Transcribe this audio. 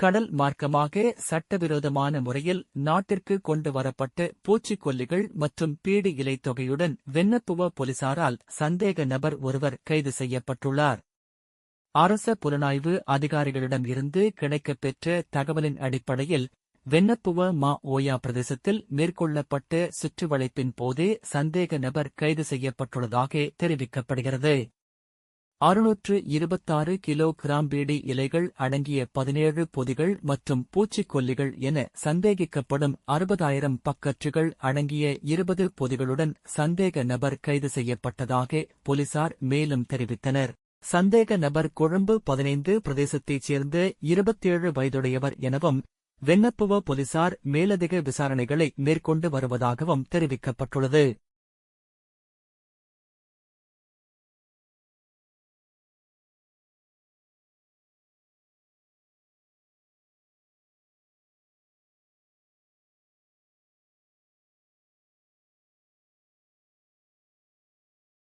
கடல் மார்க்கமாக சட்டவிரோதமான முறையில் நாட்டிற்கு கொண்டு வரப்பட்ட பூச்சிக்கொல்லிகள் மற்றும் பீடி இலை தொகையுடன் வென்னப்புவ போலீசாரால் சந்தேக நபர் ஒருவர் கைது செய்யப்பட்டுள்ளார். அரச புலனாய்வு அதிகாரிகளிடம் இருந்து கிடைக்கப்பெற்ற தகவலின் அடிப்படையில் வென்னப்புவ மா ஓயா பிரதேசத்தில் மேற்கொள்ளப்பட்ட சுற்றுவளைப்பின் போதே சந்தேக நபர் கைது செய்யப்பட்டுள்ளதாக தெரிவிக்கப்படுகிறது. 626 கிலோகிராம் பீடி இலைகள் அடங்கிய 17 பொதிகள் மற்றும் பூச்சிக்கொல்லிகள் என சந்தேகிக்கப்படும் 60,000 பக்கற்றுகள் அடங்கிய 20 பொதிகளுடன் சந்தேக நபர் கைது செய்யப்பட்டதாக போலீசார் மேலும் தெரிவித்தனர். சந்தேக நபர் கொழும்பு 15 பிரதேசத்தைச் சேர்ந்த 27 வயதுடையவர் எனவும் வென்னப்புவ போலீசார் மேலதிக விசாரணைகளை மேற்கொண்டு வருவதாகவும் தெரிவிக்கப்பட்டுள்ளது.